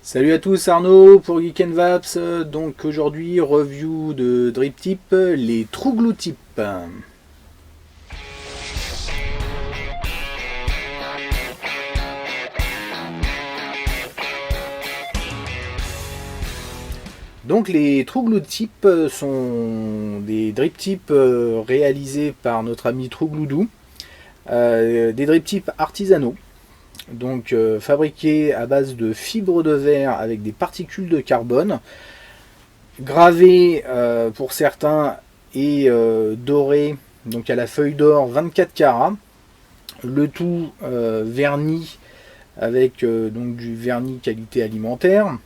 Salut à tous, Arnaud pour Geek and Vaps. Donc aujourd'hui, review de Drip Tip, les True Tip. Donc les True Tip sont des Drip Tips réalisés par notre ami Trougloudou, des Drip Tips artisanaux. Donc fabriqués à base de fibres de verre avec des particules de carbone, gravés pour certains et dorés, donc à la feuille d'or 24 carats, le tout verni avec donc du vernis qualité alimentaire.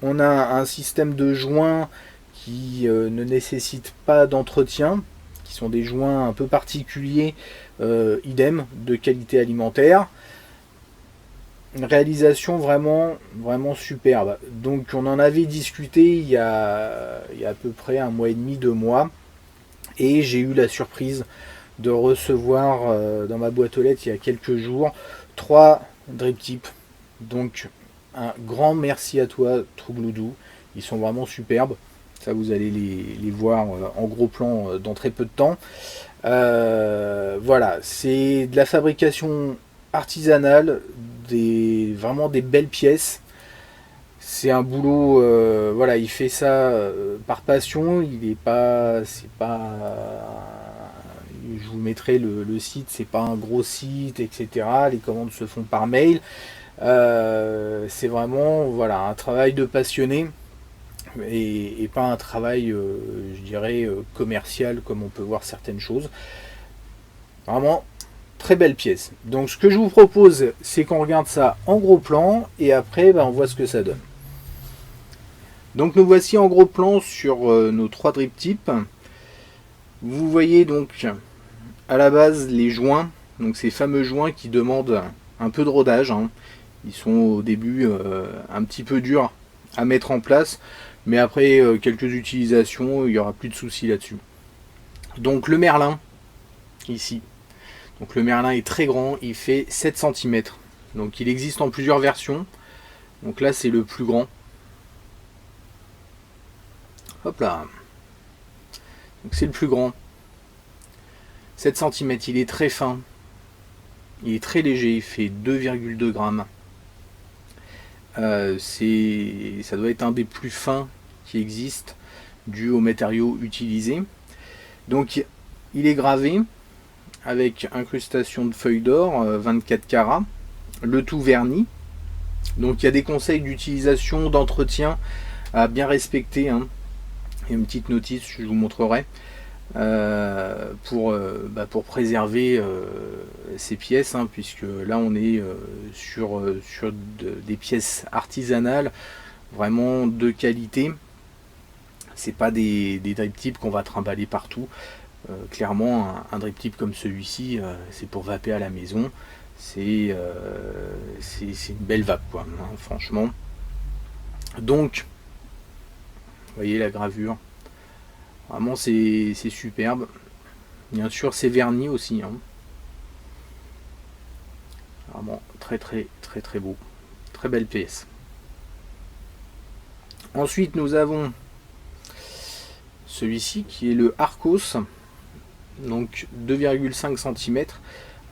On a un système de joints qui ne nécessite pas d'entretien, qui sont des joints un peu particuliers, idem de qualité alimentaire. Une réalisation vraiment superbe. Donc on en avait discuté il y a à peu près un mois et demi, 2 mois, et j'ai eu la surprise de recevoir dans ma boîte aux lettres il y a quelques jours 3 Drip Tips. Donc un grand merci à toi Trougloudou, ils sont vraiment superbes. Ça, vous allez les voir en gros plan dans très peu de temps. Voilà, c'est de la fabrication artisanale, vraiment des belles pièces. C'est un boulot, voilà, il fait ça par passion. Il est pas, c'est pas, je vous mettrai le site, c'est pas un gros site, etc. Les commandes se font par mail. C'est vraiment, voilà, un travail de passionné et pas un travail, je dirais, commercial comme on peut voir certaines choses. Vraiment très belle pièce. Donc ce que je vous propose, c'est qu'on regarde ça en gros plan et après on voit ce que ça donne. Donc nous voici en gros plan sur nos 3 Drip Tips. Vous voyez donc à la base les joints, donc ces fameux joints qui demandent un peu de rodage, hein. Ils sont au début un petit peu durs à mettre en place, mais après quelques utilisations, il n'y aura plus de soucis là-dessus. Donc le Merlin, ici. Donc le Merlin est très grand, il fait 7 cm. Donc il existe en plusieurs versions. Donc là c'est le plus grand. Hop là. Donc c'est le plus grand. 7 cm, il est très fin. Il est très léger, il fait 2,2 grammes. Ça doit être un des plus fins qui existe, dû aux matériaux utilisés. Donc il est gravé avec incrustation de feuilles d'or 24 carats, le tout verni. Donc il y a des conseils d'utilisation, d'entretien à bien respecter, hein. Il y a une petite notice, je vous montrerai, pour préserver ces pièces, hein, puisque là on est sur des pièces artisanales vraiment de qualité. C'est pas des Drip Tips qu'on va trimballer partout. Clairement un Drip Tip comme celui-ci, c'est pour vaper à la maison. C'est une belle vape, quoi, hein, franchement. Donc vous voyez la gravure, vraiment c'est superbe. Bien sûr c'est verni aussi, hein. Vraiment très beau, très belle pièce. Ensuite nous avons celui-ci qui est le Arcos, donc 2,5 cm,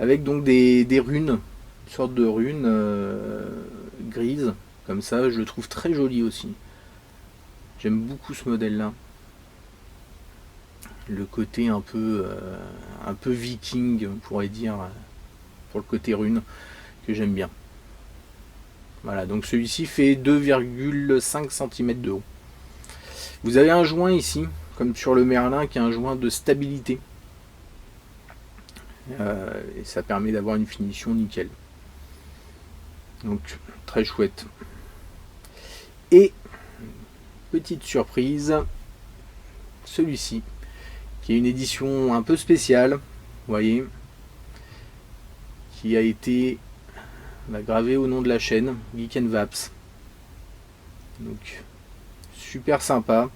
avec donc des runes, une sorte de runes grises, comme ça. Je le trouve très joli aussi. J'aime beaucoup ce modèle là. Le côté un peu viking, on pourrait dire, pour le côté rune, que j'aime bien. Voilà, donc celui-ci fait 2,5 cm de haut. Vous avez un joint ici, comme sur le Merlin, qui est un joint de stabilité. Et ça permet d'avoir une finition nickel. Donc très chouette. Et petite surprise, celui-ci, qui est une édition un peu spéciale, vous voyez, qui a été gravé au nom de la chaîne Geek and Vaps. Donc super sympa,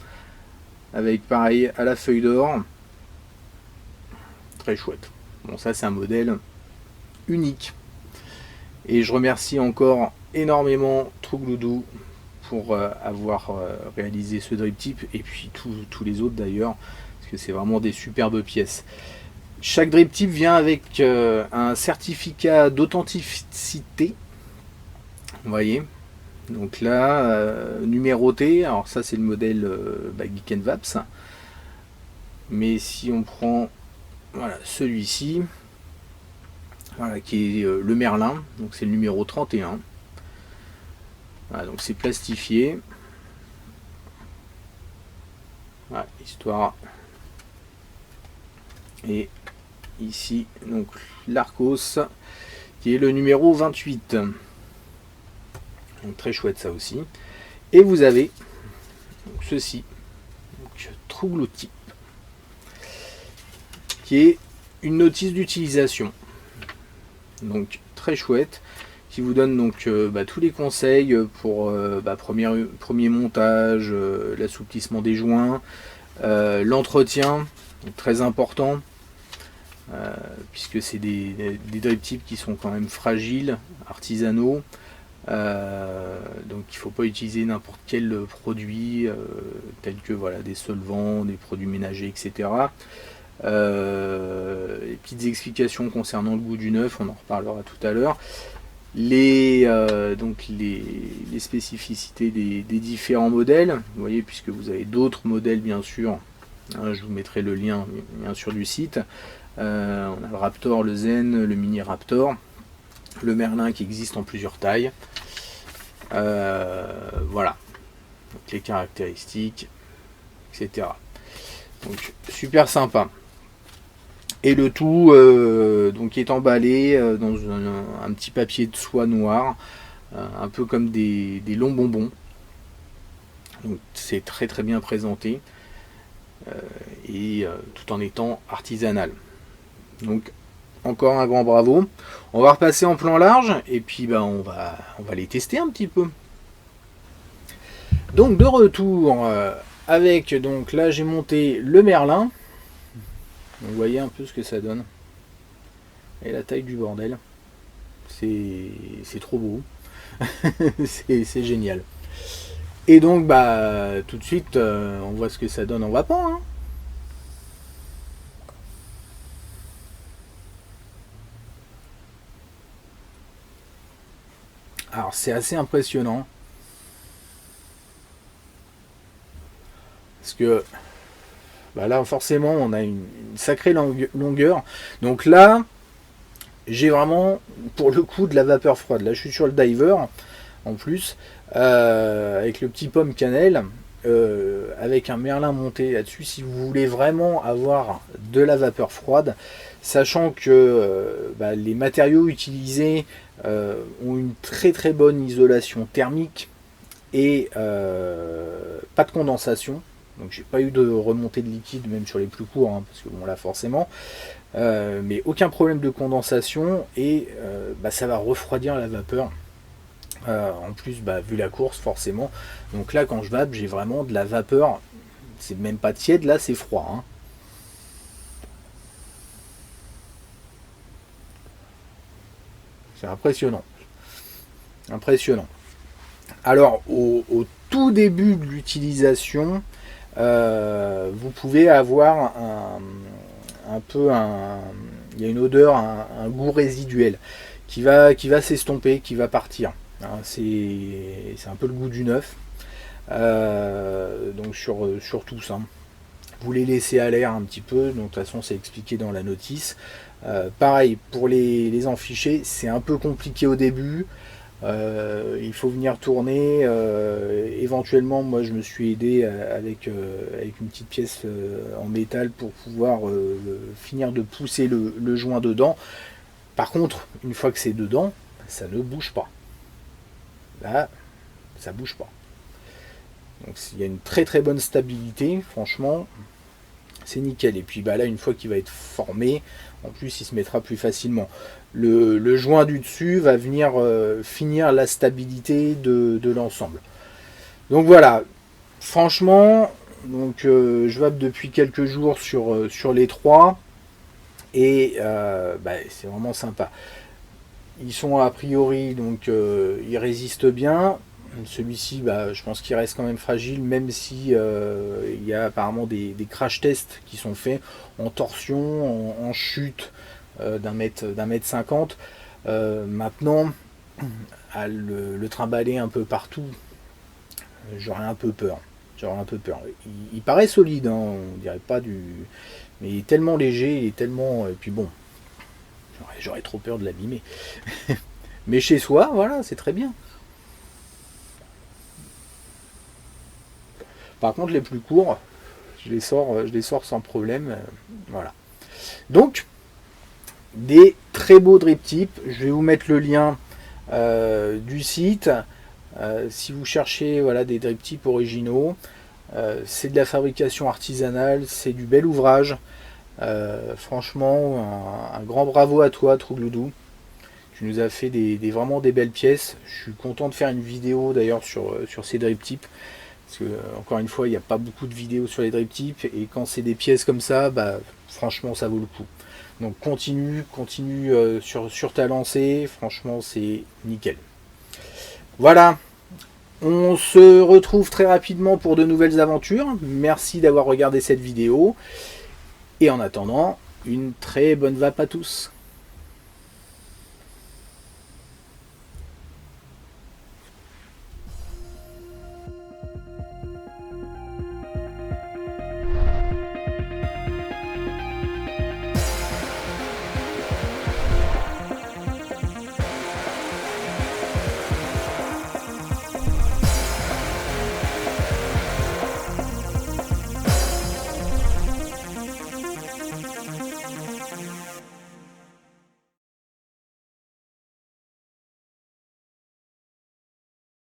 avec pareil à la feuille d'or, très chouette. Bon, ça c'est un modèle unique. Et je remercie encore énormément Trougloudou pour avoir réalisé ce drip tip, et puis tous les autres d'ailleurs, parce que c'est vraiment des superbes pièces. Chaque drip tip vient avec un certificat d'authenticité, vous voyez. Donc là, numéroté, alors ça c'est le modèle Geek & Vaps. Mais si on prend voilà, celui-ci, voilà, qui est le Merlin, donc c'est le numéro 31. Voilà, donc c'est plastifié. Voilà, histoire. Et ici, donc l'Arcos, qui est le numéro 28. Donc très chouette ça aussi. Et vous avez donc, ceci, donc, True Tip, qui est une notice d'utilisation. Donc très chouette, qui vous donne donc tous les conseils pour premier montage, l'assouplissement des joints, l'entretien, très important, puisque c'est des drip tips qui sont quand même fragiles, artisanaux. Donc il ne faut pas utiliser n'importe quel produit tel que voilà, des solvants, des produits ménagers, etc. Les petites explications concernant le goût du neuf, on en reparlera tout à l'heure. Les spécificités des différents modèles, vous voyez, puisque vous avez d'autres modèles bien sûr, hein, je vous mettrai le lien bien sûr du site. On a le Raptor, le Zen, le Mini Raptor, le Merlin qui existe en plusieurs tailles. Voilà, donc les caractéristiques, etc. Donc super sympa. Et le tout donc est emballé dans un petit papier de soie noire, un peu comme des longs bonbons. Donc c'est très très bien présenté et tout en étant artisanal. Donc encore un grand bravo. On va repasser en plan large et puis on va les tester un petit peu. Donc de retour avec, donc là j'ai monté le Merlin. Vous voyez un peu ce que ça donne. Et la taille du bordel. C'est trop beau. c'est génial. Et donc tout de suite on voit ce que ça donne en vapeur. Hein. Alors c'est assez impressionnant. Parce que là forcément on a une sacrée longueur. Donc là j'ai vraiment pour le coup de la vapeur froide. Là je suis sur le diver en plus avec le petit pomme cannelle avec un Merlin monté là-dessus. Si vous voulez vraiment avoir de la vapeur froide, sachant que les matériaux utilisés ont une très très bonne isolation thermique et pas de condensation. Donc j'ai pas eu de remontée de liquide même sur les plus courts, hein, parce que bon là forcément, mais aucun problème de condensation et ça va refroidir la vapeur. En plus vu la course forcément. Donc là quand je vape j'ai vraiment de la vapeur, c'est même pas tiède, là c'est froid. Hein. C'est impressionnant. Impressionnant. Alors au tout début de l'utilisation, vous pouvez avoir il y a une odeur, un goût résiduel qui va s'estomper, qui va partir. Hein, c'est un peu le goût du neuf. Donc sur tout ça. Vous les laissez à l'air un petit peu, donc de toute façon c'est expliqué dans la notice. Pareil, pour les enficher, c'est un peu compliqué au début. Il faut venir tourner. Éventuellement, moi je me suis aidé avec une petite pièce en métal pour pouvoir finir de pousser le joint dedans. Par contre, une fois que c'est dedans, ça ne bouge pas. Là, ça bouge pas. Donc il y a une très très bonne stabilité, franchement, c'est nickel. Et puis là, une fois qu'il va être formé, en plus il se mettra plus facilement. Le joint du dessus va venir finir la stabilité de l'ensemble. Donc voilà, franchement, donc je vape depuis quelques jours sur les trois et c'est vraiment sympa. Ils sont a priori, donc ils résistent bien. Celui-ci, bah, je pense qu'il reste quand même fragile, même si il y a apparemment des crash tests qui sont faits en torsion, en chute d'un mètre 50. Maintenant, à le trimballer un peu partout, j'aurais un peu peur. J'aurais un peu peur. Il paraît solide, hein, on dirait pas du. Mais il est tellement léger, il est tellement. Et puis bon, j'aurais trop peur de l'abîmer. Mais chez soi, voilà, c'est très bien. Par contre, les plus courts, je les sors sans problème. Voilà. Donc, des très beaux drip tips. Je vais vous mettre le lien du site. Si vous cherchez voilà, des drip tips originaux, c'est de la fabrication artisanale, c'est du bel ouvrage. Franchement, un grand bravo à toi, Trougloudou. Tu nous as fait vraiment des belles pièces. Je suis content de faire une vidéo d'ailleurs sur ces drip tips. Parce que, encore une fois, il n'y a pas beaucoup de vidéos sur les drip tips. Et quand c'est des pièces comme ça, bah, franchement, ça vaut le coup. Donc continue sur ta lancée. Franchement, c'est nickel. Voilà. On se retrouve très rapidement pour de nouvelles aventures. Merci d'avoir regardé cette vidéo. Et en attendant, une très bonne vape à tous.